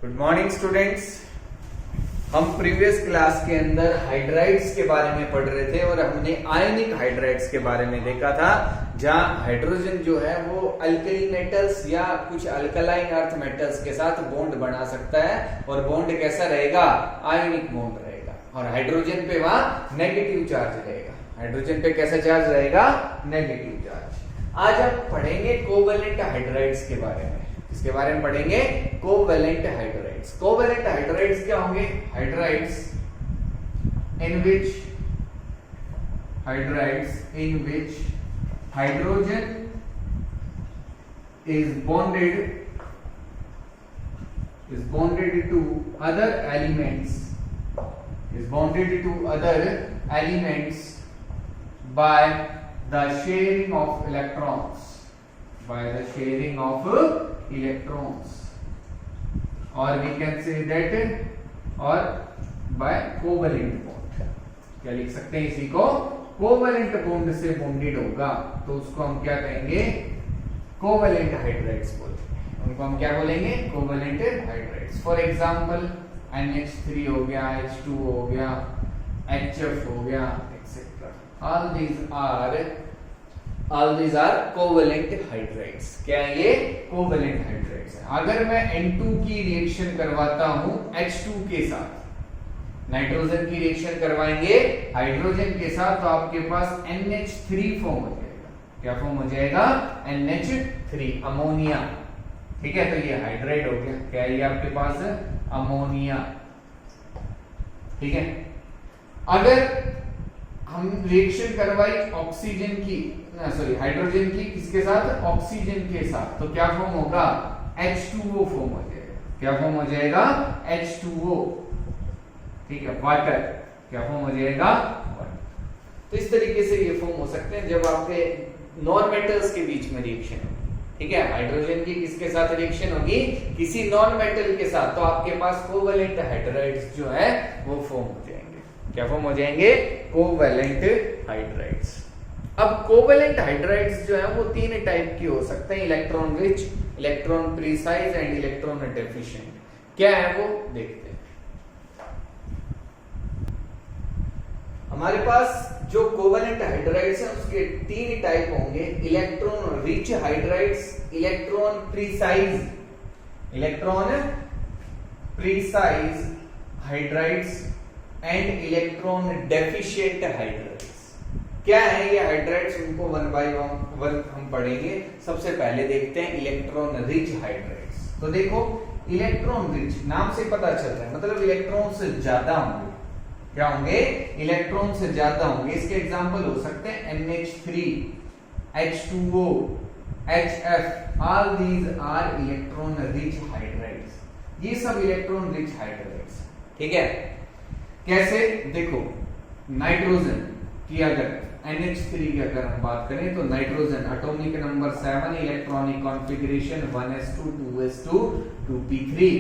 Good morning students. हम previous class के अंदर हाइड्राइड्स के बारे में पढ़ रहे थे और हमने आयनिक हाइड्राइड्स के बारे में देखा था, जहां हाइड्रोजन जो है वो अल्कली मेटल्स या कुछ अल्कलाइन अर्थ मेटल्स के साथ बॉन्ड बना सकता है और बॉन्ड कैसा रहेगा, आयनिक बॉन्ड रहेगा। और हाइड्रोजन पे वहां नेगेटिव चार्ज रहेगा। हाइड्रोजन पे कैसा चार्ज रहेगा, नेगेटिव चार्ज। आज हम पढ़ेंगे कोवेलेंट हाइड्राइड्स के बारे में। इसके बारे में पढ़ेंगे कोवेलेंट हाइड्राइड्स। कोवेलेंट हाइड्राइड्स क्या होंगे? Hydrides in which hydrogen is bonded to other elements by the sharing of electrons, or we can say that or by covalent bond। क्या लिख सकते हैं इसी को? कोवेलेंट बॉन्ड से बॉन्डेड होगा तो उसको हम क्या कहेंगे? कोवेलेंट हाइड्राइड्स बोलते हैं। उनको हम क्या बोलेंगे? Covalent hydrides. For example NH3 हो गया, H2 हो गया, HF हो गया, etcetera. all these are covalent hydrides। क्या है ये? कोवेलेंट हाइड्राइड्स है। अगर मैं N2 की रिएक्शन करवाता हूं H2 के साथ, नाइट्रोजन की रिएक्शन करवाएंगे हाइड्रोजन के साथ, तो आपके पास NH3 फॉर्म हो जाएगा। क्या फॉर्म हो जाएगा? NH3, ammonia. ठीक है, तो ये हाइड्राइड हो गया। क्या है ये आपके पास? अमोनिया। ठीक है। अगर हम रिएक्शन करवाई ऑक्सीजन की, हाइड्रोजन की किसके साथ? ऑक्सीजन के साथ, तो क्या फॉर्म होगा? H2O फॉर्म हो जाएगा। क्या फॉर्म हो जाएगा? H2O। ठीक है, वाटर। क्या फॉर्म हो जाएगा? वाटर। तो इस तरीके से ये फॉर्म हो सकते हैं जब आपके नॉन मेटल्स के बीच में रिएक्शन होगी। ठीक है, हाइड्रोजन की किसके साथ रिएक्शन होगी? किसी नॉन मेटल के साथ, तो आपके पास कोवेलेंट हाइड्राइड्स जो है वो फॉर्म हो जाएंगे। क्या फॉर्म हो जाएंगे? Covalent hydrides. अब कोवेलेंट हाइड्राइड्स जो है वो तीन टाइप की हो सकते हैं: electron rich, electron precise and electron deficient. क्या है वो देखते हैं। हमारे पास जो कोवेलेंट हाइड्राइड्स हैं उसके तीन टाइप होंगे: electron rich hydrides, electron precise hydrides and electron deficient hydrides. क्या है ये हाइड्राइड्स? उनको वन बाय वन हम पढ़ेंगे। सबसे पहले देखते हैं इलेक्ट्रॉन रिच हाइड्राइड्स। तो देखो, इलेक्ट्रॉन रिच नाम से पता चल रहा है, मतलब इलेक्ट्रॉन से ज्यादा होंगे। क्या होंगे? इलेक्ट्रॉन से ज्यादा होंगे। इसके एग्जांपल हो सकते हैं NH3, H2O, HF। All these are electron rich hydrides. ये सब इलेक्ट्रॉन रिच हाइड्राइड्स। ठीक है। कैसे? देखो, नाइट्रोजन की अगर NH3 की अगर हम बात करें तो nitrogen atomic number 7, electronic configuration 1s2 2s2 2p3।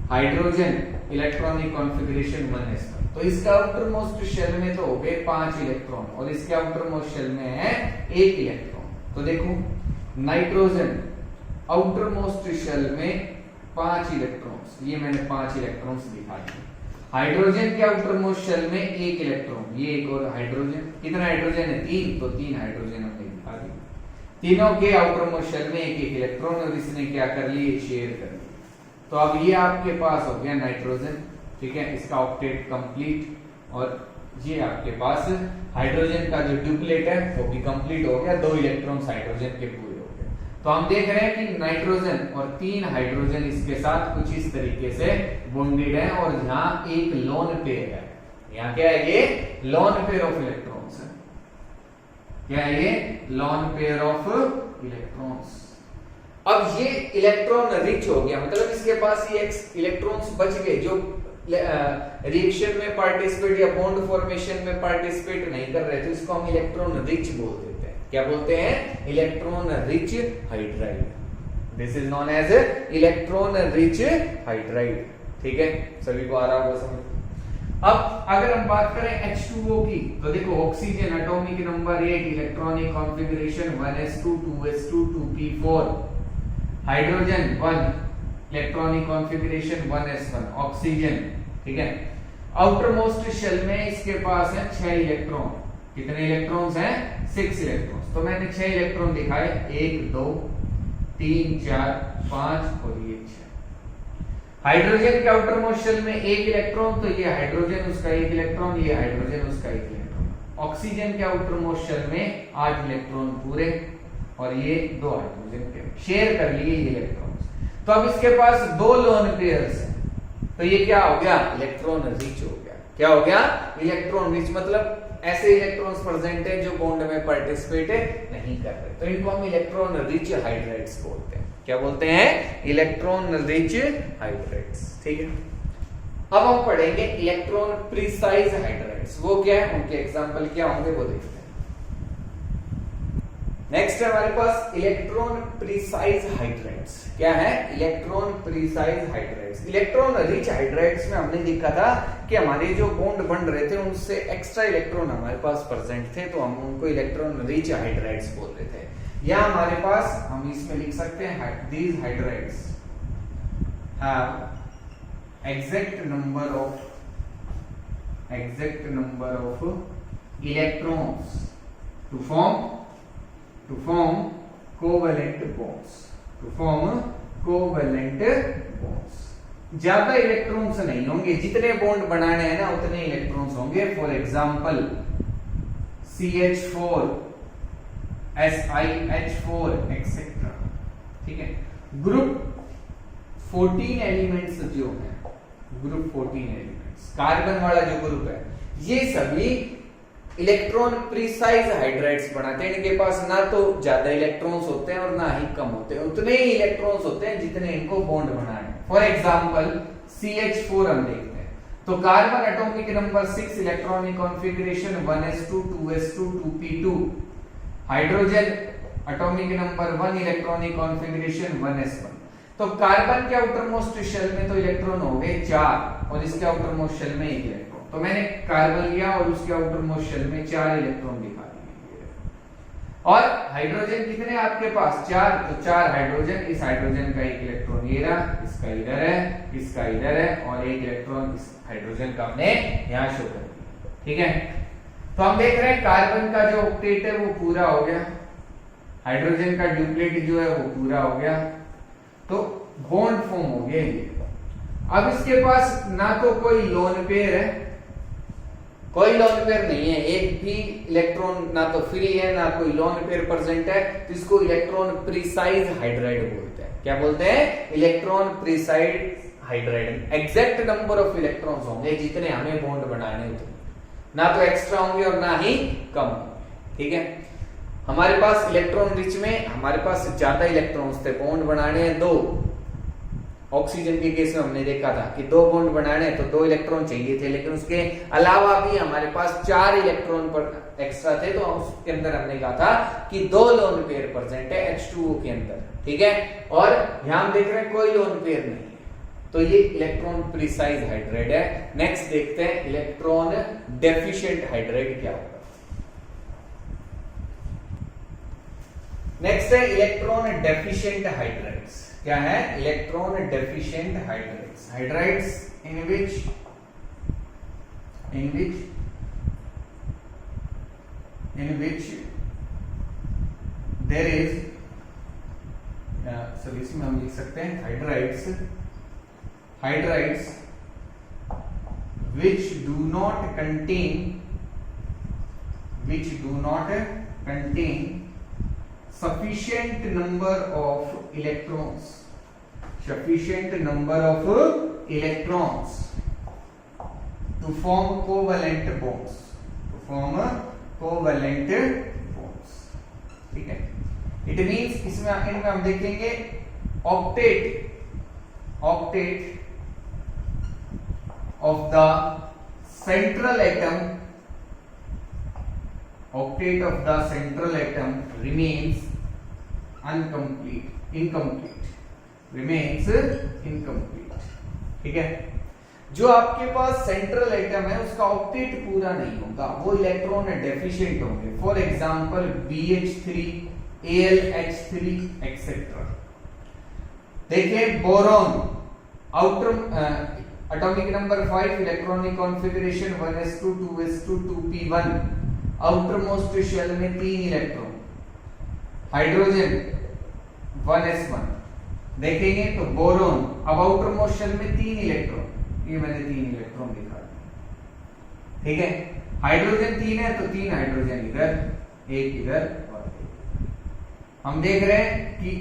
Hydrogen electronic configuration 1s1। तो इसका आउटर मोस्ट शेल में तो हो गए 5 इलेक्ट्रॉन और इसके आउटर मोस्ट शेल में है 1 इलेक्ट्रॉन। तो देखो, नाइट्रोजन आउटर मोस्ट शेल में 5 इलेक्ट्रॉन्स, ये मैंने 5 इलेक्ट्रॉन्स दिखा दिए। हाइड्रोजन के आउटर मोस्ट शेल में 1 इलेक्ट्रॉन, ये एक और हाइड्रोजन। कितना हाइड्रोजन है? 3, तो 3 हाइड्रोजन हमने दिखा दिए। तीनों के आउटर मोस्ट शेल में 1 इलेक्ट्रॉन और इसने क्या कर लिए? शेयर कर लिया। तो अब ये आपके पास हो गया नाइट्रोजन। ठीक है, इसका ऑक्टेट कंप्लीट। और ये आपके पास हाइड्रोजन का जो ड्यूप्लेट है वो भी कंप्लीट हो गया। 2 इलेक्ट्रॉन्स हाइड्रोजन के पूरे हो गए। तो हम देख रहे हैं कि नाइट्रोजन और 3 हाइड्रोजन इसके साथ कुछ इस तरीके से बॉन्डेड है और यहाँ एक लोन पेयर है। यहाँ क्या है? ये लोन पेयर ऑफ इलेक्ट्रॉन्स है। क्या है ये? Lone pair of electrons. अब ये इलेक्ट्रॉन रिच हो गया, मतलब इसके पास ये इलेक्ट्रॉन्स बच गए जो रिएक्शन में पार्टिसिपेट या बॉन्ड फॉर्मेशन में पार्टिसिपेट नहीं कर रहे थे। इसको हम इलेक्ट्रॉन रिच बोल देते हैं। क्या बोलते हैं? Electron rich hydride. This is known as electron rich hydride. ठीक है, सभी को आ रहा होगा समझ। अब अगर हम बात करें H2O की, तो देखो, oxygen atomic number 8, electronic configuration 1s2 2s2 2p4। Hydrogen 1, electronic configuration 1s1 oxygen, ठीक है। आउटर मोस्ट शेल में इसके पास है 6 इलेक्ट्रॉन। कितने इलेक्ट्रॉन्स हैं? 6 इलेक्ट्रॉन्स। तो मैंने 6 इलेक्ट्रॉन दिखाए, 1 2 3 4 5 और ये 6। हाइड्रोजन के आउटर मोस्ट शेल में 1 इलेक्ट्रॉन, तो ये हाइड्रोजन उसका 1 इलेक्ट्रॉन, ये हाइड्रोजन उसका 1 इलेक्ट्रॉन। ऑक्सीजन के आउटर मोस्ट शेल में 8 इलेक्ट्रॉन पूरे और ये 2 हाइड्रोजन के शेयर कर लिए इलेक्ट्रॉन्स। तो अब इसके पास 2 लोन पेयर्स हैं, तो ये क्या हो गया? इलेक्ट्रॉन रिच हो गया। क्या हो गया? इलेक्ट्रॉन रिच, मतलब ऐसे इलेक्ट्रॉन्स प्रेजेंट है जो बॉन्ड में पार्टिसिपेट नहीं कर रहे, तो इनको हम इलेक्ट्रॉन रिच हाइड्राइड्स बोलते हैं। क्या बोलते हैं? इलेक्ट्रॉन रिच हाइड्राइड्स, ठीक है। अब हम पढ़ेंगे इलेक्ट्रॉन प्रिसाइज हाइड्राइड्स। वो क्या है, उनके एग्जांपल क्या होंगे वो देखते हैं। नेक्स्ट है हमारे पास इलेक्ट्रॉन प्रिसाइज हाइड्राइड्स। क्या है? Electron precise hydrides. Electron rich hydrides में हमने देखा था कि हमारे जो बॉन्ड बन रहे थे उनसे एक्स्ट्रा इलेक्ट्रॉन हमारे पास प्रेजेंट थे, तो हम उनको इलेक्ट्रॉन रिच हाइड्राइड्स बोल रहे थे। या हमारे पास हम इसमें लिख सकते हैं these hydrides have exact number of electrons to form covalent bonds, ज्यादा इलेक्ट्रॉन्स नहीं होंगे, जितने बॉन्ड बनाने हैं ना उतने इलेक्ट्रॉन्स होंगे। For example CH4 SiH4 etcetera, ठीक है। ग्रुप 14 एलिमेंट्स जो है, ग्रुप 14 एलिमेंट्स, कार्बन वाला जो ग्रुप है, ये सभी इलेक्ट्रॉन प्रिसाइज हाइड्राइड्स बनाते हैं। इनके पास ना तो ज्यादा इलेक्ट्रॉन्स होते हैं और ना ही कम होते हैं, उतने ही इलेक्ट्रॉन्स होते हैं जितने इनको बॉन्ड बनाने। फॉर एग्जांपल CH4 हम देखते हैं, तो carbon atomic number 6, electronic configuration 1s2 2s2 2p2। Hydrogen atomic number 1, electronic configuration 1s1। तो कार्बन के आउटर मोस्ट शेल में तो इलेक्ट्रॉन हो गए 4 और इसके आउटर मोस्ट शेल में 1 इलेक्ट्रॉन। तो मैंने कार्बन लिया और उसके आउटर मोस्ट शेल में 4 इलेक्ट्रॉन दिखा दिए। और हाइड्रोजन कितने आपके पास? 4, तो 4 हाइड्रोजन, इस हाइड्रोजन का 1 इलेक्ट्रॉन ये रहा, इसका इधर है, इसका इधर है, और 1 इलेक्ट्रॉन इस हाइड्रोजन का हमने यहां शो कर दिया, ठीक है। तो हम देख रहे हैं कार्बन का जो ऑक्टेट है वो पूरा हो गया, हाइड्रोजन का ड्यूप्लेट जो है वो पूरा हो गया, तो बॉन्ड फॉर्म हो गया ये। अब इसके पास ना तो कोई लोन पेयर है, कोई लोन पेयर नहीं है, एक भी इलेक्ट्रॉन ना तो फ्री है ना कोई लोन पेयर प्रेजेंट है, तो इसको इलेक्ट्रॉन प्रिसाइज हाइड्राइड बोलते हैं। क्या बोलते हैं? Electron precise hydride. Exact number of electrons होंगे जितने हमें बॉन्ड बनाने उतने, ना तो एक्स्ट्रा होंगे और ना ही कम होंगे, ठीक है। हमारे पास इलेक्ट्रॉन रिच में हमारे पास ज्यादा इलेक्ट्रॉन्स थे, बॉन्ड बनाने हैं 2। ऑक्सीजन के केस में हमने देखा था कि 2 बॉन्ड बनाने तो 2 इलेक्ट्रॉन चाहिए थे, लेकिन उसके अलावा भी हमारे पास 4 इलेक्ट्रॉन पर एक्स्ट्रा थे, तो उसके अंदर हमने कहा था कि 2 लोन पेयर प्रेजेंट है H2O के अंदर, ठीक है। और यहां हम देख रहे हैं कोई लोन पेयर नहीं है, तो ये इलेक्ट्रॉन प्रिसाइज हाइड्राइड है। नेक्स्ट देखते हैं इलेक्ट्रॉन डेफिशिएंट हाइड्राइड क्या होगा। नेक्स्ट है इलेक्ट्रॉन डेफिशिएंट हाइड्राइड्स। क्या है? Electron deficient hydrides. Hydrides in which there is, sorry इसमें हम लिख सकते हैं hydrides which do not contain sufficient number of electrons to form covalent bonds, ठीक है। इट मीन्स इसमें इनमें हम देखेंगे octet of the central atom remains incomplete, ठीक है। जो आपके पास सेंट्रल एटम है उसका ऑक्टेट पूरा नहीं होगा, वो इलेक्ट्रॉन डेफिशिएंट होंगे। For example BH3, AlH3 etcetera. देखिए boron outer atomic number 5 electronic configuration 1s2 2s2 2p1 outermost shell में 3 इलेक्ट्रॉन, हाइड्रोजन 1s1 देखेंगे तो बोरॉन अब आउटर मोस्ट शेल में 3 इलेक्ट्रॉन, ये मैंने 3 इलेक्ट्रॉन दिखा दिए, ठीक है। हाइड्रोजन 3 है तो 3 हाइड्रोजन इधर, एक इधर और एक। हम देख रहे हैं कि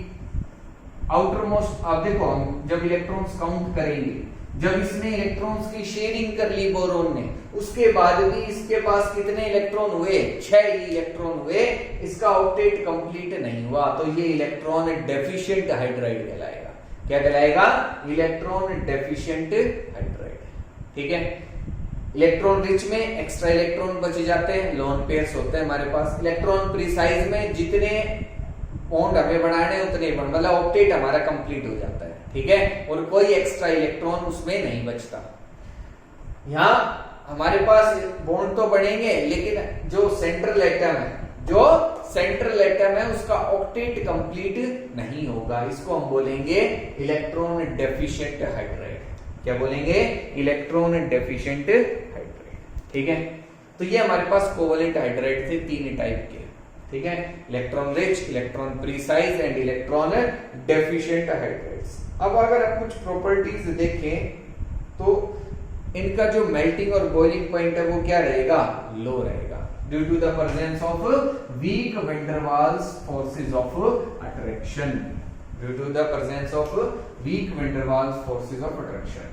आउटर मोस्ट, आप देखो हम जब इलेक्ट्रॉन्स काउंट करेंगे, जब इसने इलेक्ट्रॉन्स की शेयरिंग कर ली बोरोन ने, उसके बाद भी इसके पास कितने इलेक्ट्रॉन हुए, 6 इलेक्ट्रॉन हुए, इसका ऑक्टेट कंप्लीट नहीं हुआ, तो ये इलेक्ट्रॉन डेफिशिएंट हाइड्राइड कहलाएगा। क्या कहलाएगा? इलेक्ट्रॉन डेफिशिएंट हाइड्राइड, ठीक है। इलेक्ट्रॉन रिच में एक्स्ट्रा इलेक्ट्रॉन बच जाते हैं, लोन पेयर्स होते हैं हमारे पास। इलेक्ट्रॉन प्रीसाइज में जितने बॉन्ड हमें बनाने उतने बॉन्ड, मतलब ऑक्टेट हमारा कंप्लीट हो जाता है, ठीक है, और कोई एक्स्ट्रा इलेक्ट्रॉन उसमें नहीं बचता। यहां हमारे पास बॉन्ड तो बनेंगे, लेकिन जो सेंट्रल एटम है, जो सेंट्रल एटम है उसका ऑक्टेट कंप्लीट नहीं होगा, इसको हम बोलेंगे इलेक्ट्रॉन डेफिशिएंट हाइड्राइड। क्या बोलेंगे? इलेक्ट्रॉन डेफिशिएंट हाइड्राइड, ठीक है। तो ये हमारे पास कोवेलेंट हाइड्राइड थे 3 टाइप के, ठीक है, electron rich, electron precise and electron deficient hydrides. अब अगर आप कुछ प्रॉपर्टीज देखें तो इनका जो मेल्टिंग और बॉइलिंग पॉइंट है वो क्या रहेगा? लो रहेगा, due to the presence of weak van der Waals forces of attraction, due to the presence of weak van der Waals forces of attraction.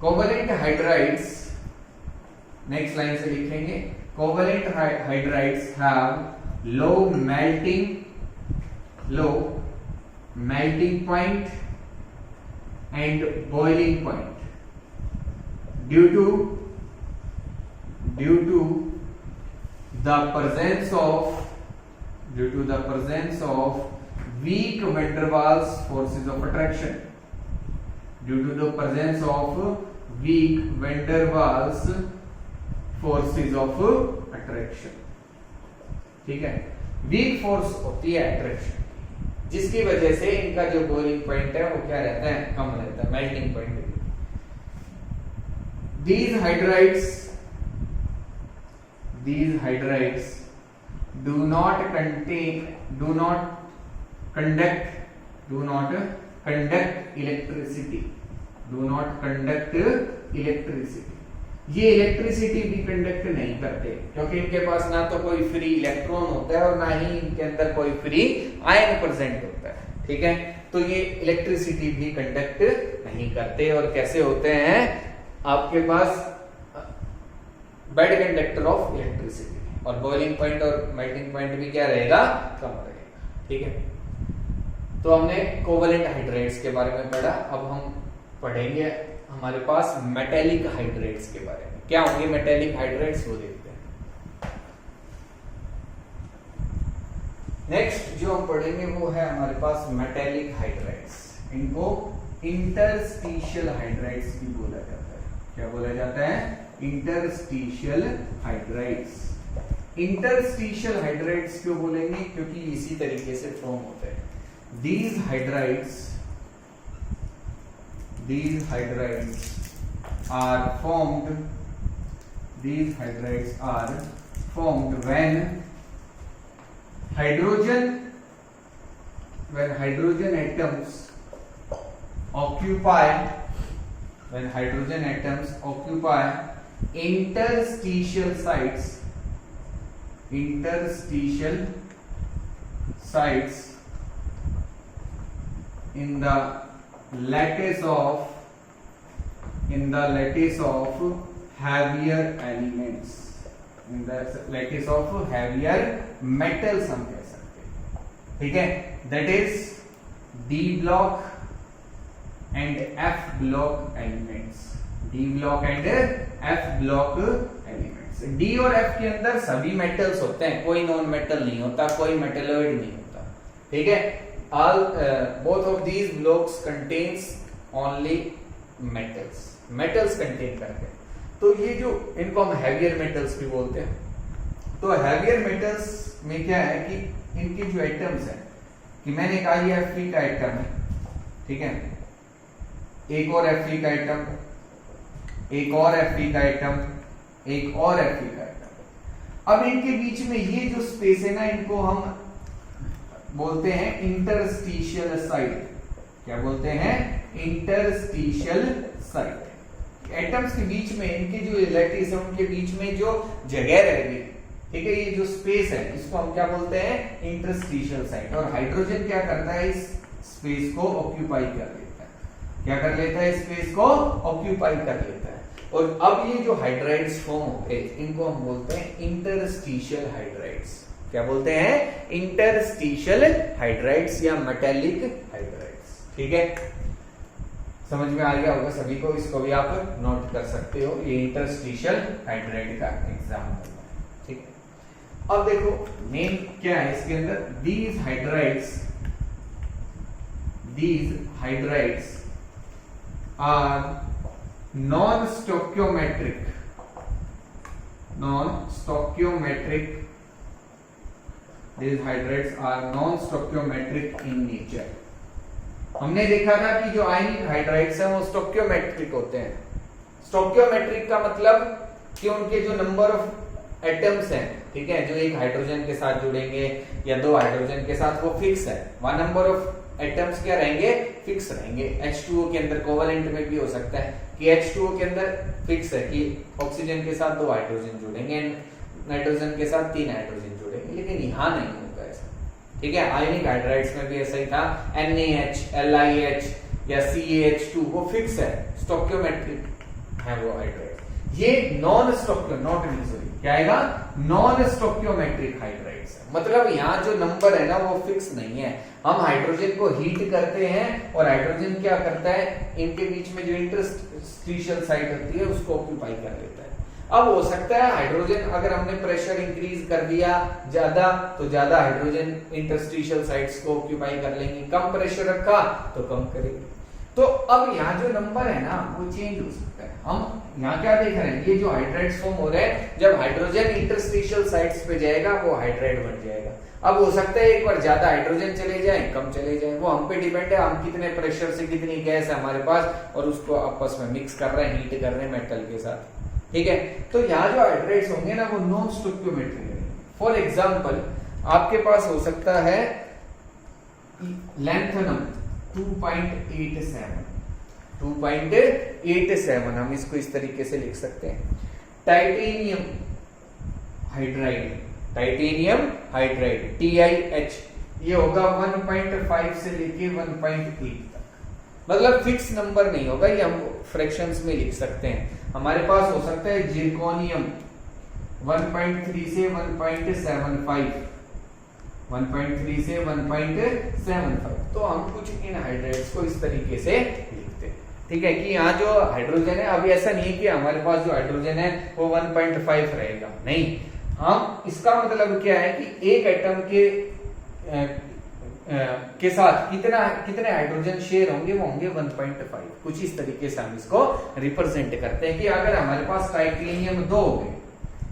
Covalent hydrides, next line से लिखेंगे, covalent hydrides have low melting point and boiling point due to the presence of weak van der Waals forces of attraction, due to the presence of weak van der Waals forces of attraction, ठीक है। Weak force होती है attraction, जिसकी वजह से इनका जो boiling point है वो क्या रहता है? कम रहता है, melting point. These hydrides do not conduct electricity, ये इलेक्ट्रिसिटी भी कंडक्ट नहीं करते, क्योंकि इनके पास ना तो कोई फ्री इलेक्ट्रॉन होता है और ना ही इनके अंदर कोई फ्री आयन प्रेजेंट होता है, ठीक है। तो ये इलेक्ट्रिसिटी भी कंडक्ट नहीं करते, और कैसे होते हैं? आपके पास बेड कंडक्टर ऑफ इलेक्ट्रिसिटी, और बॉइलिंग पॉइंट और मेल्टिंग पॉइंट भी क्या रहेगा? कम रहेगा, ठीक है। तो हमने कोवेलेंट हाइड्राइड्स के बारे में पढ़ा, अब हम पढ़ेंगे हमारे पास मेटेलिक हाइड्राइड्स के बारे में। क्या होंगे मेटेलिक हाइड्राइड्स, वो देखते हैं। नेक्स्ट जो हम पढ़ेंगे वो है हमारे पास मेटेलिक हाइड्राइड्स। इनको इंटरस्टिशियल हाइड्राइड्स भी बोला जाता है। क्या बोला जाता है? Interstitial hydrides. इंटरस्टिशियल हाइड्राइड्स क्यों बोलेंगे? क्योंकि इसी तरीके से फॉर्म होते हैं। These hydrides are formed when hydrogen atoms occupy interstitial sites in the lattice of heavier elements, in the lattice of heavier metals हम कह सकते हैं, ठीक है। that is D block and F block elements, D block and F block elements। D और F के अंदर सभी मेटल्स होते हैं, कोई नॉन मेटल नहीं होता, कोई मेटलॉइड नहीं होता, ठीक है। Both of these blocks contains only metals contain करते हैं। तो ये जो इनको हम हैवियर मेटल्स भी बोलते हैं। तो हैवियर मेटल्स में क्या है कि इनकी जो एटम्स हैं, कि मैंने कहा ये Fe का एटम है, ठीक है, एक और Fe का एटम, एक और Fe का एटम, एक और Fe का एटम। अब इनके बीच में ये जो स्पेस है ना, इनको हम बोलते हैं इंटरस्टिशियल साइट। क्या बोलते हैं? Interstitial site. एटम्स के बीच में, इनके जो लैटिस है उनके बीच में जो जगह रह गई, ठीक है, ये जो स्पेस है इसको हम क्या बोलते हैं? Interstitial site. और हाइड्रोजन क्या करता है? इस स्पेस को ऑक्यूपाई कर लेता है। क्या कर लेता है? स्पेस को ऑक्यूपाई कर लेता है। और अब ये जो हाइड्राइड्स फॉर्म होते हैं इनको हम बोलते हैं इंटरस्टिशियल हाइड्राइड्स। क्या बोलते हैं? इंटरस्टिशियल हाइड्राइड्स या मेटेलिक हाइड्राइड्स। ठीक है, समझ में आ गया होगा सभी को, इसको भी आप नोट कर सकते हो, ये इंटरस्टिशियल हाइड्राइड का एग्जाम्पल है। ठीक है, अब देखो मेन क्या है इसके अंदर, these hydrides are non-stoichiometric these hydrides are non-stoichiometric in nature। हमने देखा था कि जो आयनिक हाइड्राइड्स हैं वो स्टोइकियोमेट्रिक होते हैं। स्टोइकियोमेट्रिक का मतलब कि उनके जो नंबर ऑफ एटम्स हैं, ठीक है, जो एक हाइड्रोजन के साथ जुड़ेंगे या दो हाइड्रोजन के साथ, वो फिक्स है। वहां नंबर ऑफ एटम्स क्या रहेंगे? फिक्स रहेंगे। H2O के अंदर कोवेलेंट में भी हो सकता है कि H2O के अंदर फिक्स है कि ऑक्सीजन के साथ दो हाइड्रोजन जुड़ेंगे, नाइट्रोजन के साथ तीन हाइड्रोजन जुड़ेंगे, लेकिन यहाँ नहीं होगा ऐसा। ठीक है, आयनिक हाइड्राइड्स में भी ऐसा ही था, NaH, LiH या CaH2 वो फिक्स है, स्टोइकियोमेट्रिक है वो हाइड्राइड। ये नॉन स्टोइकियोमेट्रिक हाइड्राइड्स है। मतलब यहाँ जो नंबर है ना वो फिक्स नहीं है। हम हाइड्रोजन को हीट करते हैं और हाइड्रोजन क्या करता है, इनके बीच में जो इंटरस्टिशियल साइट होती है उसको ऑक्यूपाई कर लेता है। अब हो सकता है हाइड्रोजन, अगर हमने प्रेशर इंक्रीज कर दिया ज्यादा, तो ज्यादा हाइड्रोजन इंटरस्टिशियल साइट्स को ऑक्यूपाई कर लेंगे, कम प्रेशर रखा तो कम करेंगे। तो अब यहाँ जो नंबर है ना वो चेंज हो सकता है। हम यहाँ क्या देख रहे हैं, ये जो हाइड्राइड्स फॉर्म हो रहे हैं, जब हाइड्रोजन इंटरस्टिशियल साइट्स पे जाएगा वो हाइड्राइड बन जाएगा। अब हो सकता है एक बार ज्यादा हाइड्रोजन चले जाए, कम चले जाए, वो हम पे डिपेंड है, हम कितने प्रेशर से कितनी गैस है हमारे पास और उसको आपस में मिक्स कर रहे हैं, हीट कर रहे हैं मेटल के साथ। ठीक है, तो यहाँ जो हाइड्राइड्स होंगे ना वो नॉन स्टोइकियोमेट्रिक है। फॉर एग्जाम्पल आपके पास हो सकता है लैंथेनम 2.87, हम इसको इस तरीके से लिख सकते हैं। टाइटेनियम हाइड्राइड TiH, ये होगा 1.5 से लेके 1.8 तक। मतलब फिक्स नंबर नहीं होगा, ये हम फ्रैक्शंस में लिख सकते हैं। हमारे पास हो सकता है जिरकोनियम 1.3 से 1.75, 1.3 से 1.75। तो हम कुछ इन हाइड्राइड्स को इस तरीके से लिखते हैं। ठीक है, कि यहाँ जो हाइड्रोजन है, अभी ऐसा नहीं है कि हमारे पास जो हाइड्रोजन है वो 1.5 रहेगा, नहीं। हम इसका मतलब क्या है कि एक एटम के साथ कितने हाइड्रोजन शेयर होंगे, वो होंगे 1.5। कुछ इस तरीके से हम इसको रिप्रेजेंट करते हैं कि अगर हमारे पास टाइटेनियम 2 हो गए,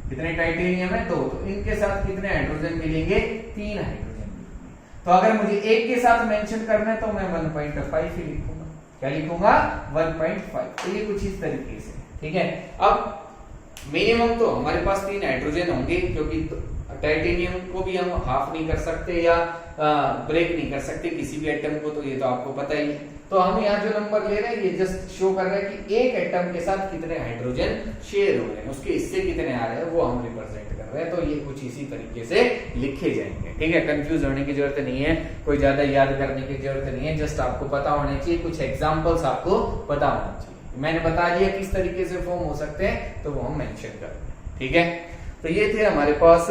कितने टाइटेनियम है 2, तो इनके साथ कितने हाइड्रोजन मिलेंगे? 3 हाइड्रोजन मिलेंगे। तो अगर मुझे एक के साथ मेंशन करना है तो मैं 1.5 ही लिखूंगा। क्या लिखूंगा? 1.5। तो ये कुछ इस तरीके से। ठीक है, अब मिनिमम तो हमारे पास 3 हाइड्रोजन होंगे, क्योंकि टाइटेनियम को भी हम हाफ नहीं कर सकते या ब्रेक नहीं कर सकते किसी भी एटम को, तो ये तो आपको पता ही है। तो हम यहाँ जो नंबर ले रहे हैं ये जस्ट शो कर रहे हैं कि एक एटम के साथ कितने हाइड्रोजन शेयर हो रहे हैं, उसके हिस्से कितने आ रहे हैं वो हम रिप्रेजेंट कर रहे हैं। तो ये कुछ इसी तरीके से लिखे जाएंगे। ठीक है, कंफ्यूज होने की जरूरत नहीं है, कोई ज्यादा याद करने की जरूरत नहीं है, जस्ट आपको पता होना चाहिए, कुछ एग्जाम्पल्स आपको पता होना चाहिए। मैंने बता दिया किस तरीके से फॉर्म हो सकते हैं, तो वो हम मेंशन कर रहे हैं। ठीक है, तो ये थे हमारे पास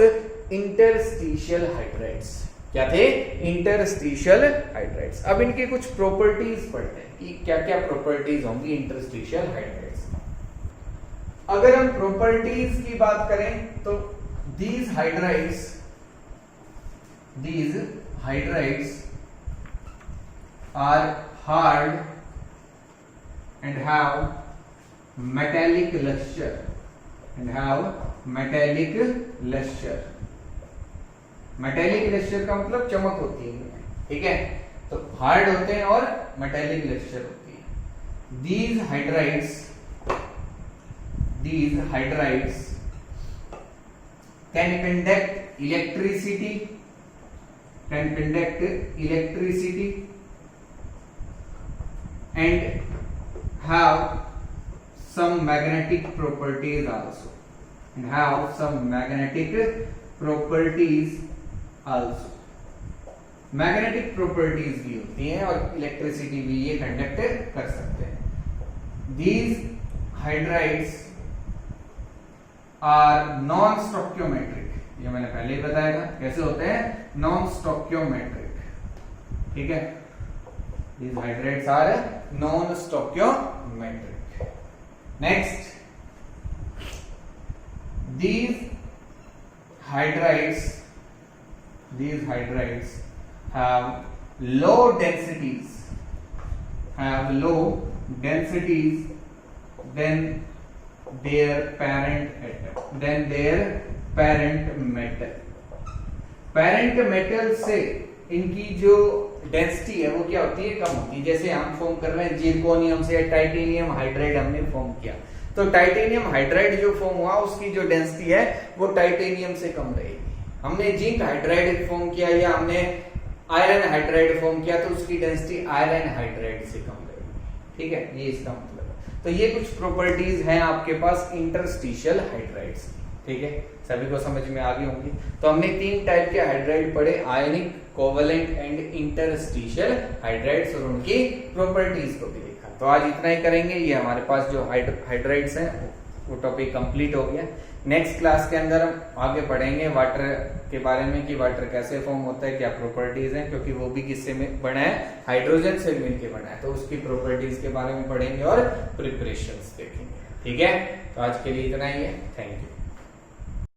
इंटरस्टिशियल हाइड्राइड्स। क्या थे? Interstitial hydrides. अब इनके कुछ प्रॉपर्टीज पढ़ते हैं कि क्या क्या प्रॉपर्टीज होंगी इंटरस्टिशियल हाइड्राइड्स। अगर हम प्रॉपर्टीज की बात करें तो these hydrides are hard and have metallic luster metallic lustre का मतलब चमक होती है। ठीक है, तो हार्ड होते हैं और मेटेलिक लेक्चर होती है। these hydrides can conduct electricity and have some magnetic properties also, magnetic properties भी होती हैं और इलेक्ट्रिसिटी भी ये कंडक्ट कर सकते हैं। these hydrides are non stoichiometric, ये मैंने पहले ही बताया था कैसे होते हैं, नॉन स्टोक्योमेट्रिक, ठीक है। these hydrides are non stoichiometric. Next, these hydrides have low densities than their parent metal. parent metal से इनकी जो डेंसिटी है वो क्या होती है, कम होती है। जैसे हम फॉर्म कर रहे हैं जिरकोनियम से टाइटेनियम हाइड्राइड हमने फॉर्म किया, तो टाइटेनियम हाइड्राइड जो फॉर्म हुआ उसकी जो डेंसिटी है वो टाइटेनियम से कम रहेगी। हमने जिंक हाइड्राइड फॉर्म किया या हमने आयरन हाइड्राइड फॉर्म किया तो उसकी डेंसिटी आयरन हाइड्राइड से कम रहेगी, ठीक है। ये इसका मतलब है। तो ये कुछ प्रॉपर्टीज हैं आपके पास इंटरस्टिशियल हाइड्राइड्स की, ठीक है। सभी को समझ में आ गई होंगी। तो हमने 3 टाइप के हाइड्राइड पढ़े, आयनिक, कोवेलेंट एंड इंटरस्टिशियल हाइड्राइड्स, और उनकी प्रॉपर्टीज को भी देखा। तो आज इतना ही करेंगे। ये हमारे पास जो हाइड्राइड्स हैं वो टॉपिक कंप्लीट हो गया। नेक्स्ट क्लास के अंदर हम आगे पढ़ेंगे वाटर के बारे में कि वाटर कैसे फॉर्म होता है, क्या प्रॉपर्टीज हैं, क्योंकि वो भी किससे बना है, हाइड्रोजन से मिलकर बना है। तो उसकी प्रॉपर्टीज के बारे में पढ़ेंगे और प्रिपरेशंस देखेंगे, ठीक है। तो आज के लिए इतना ही है। Thank you.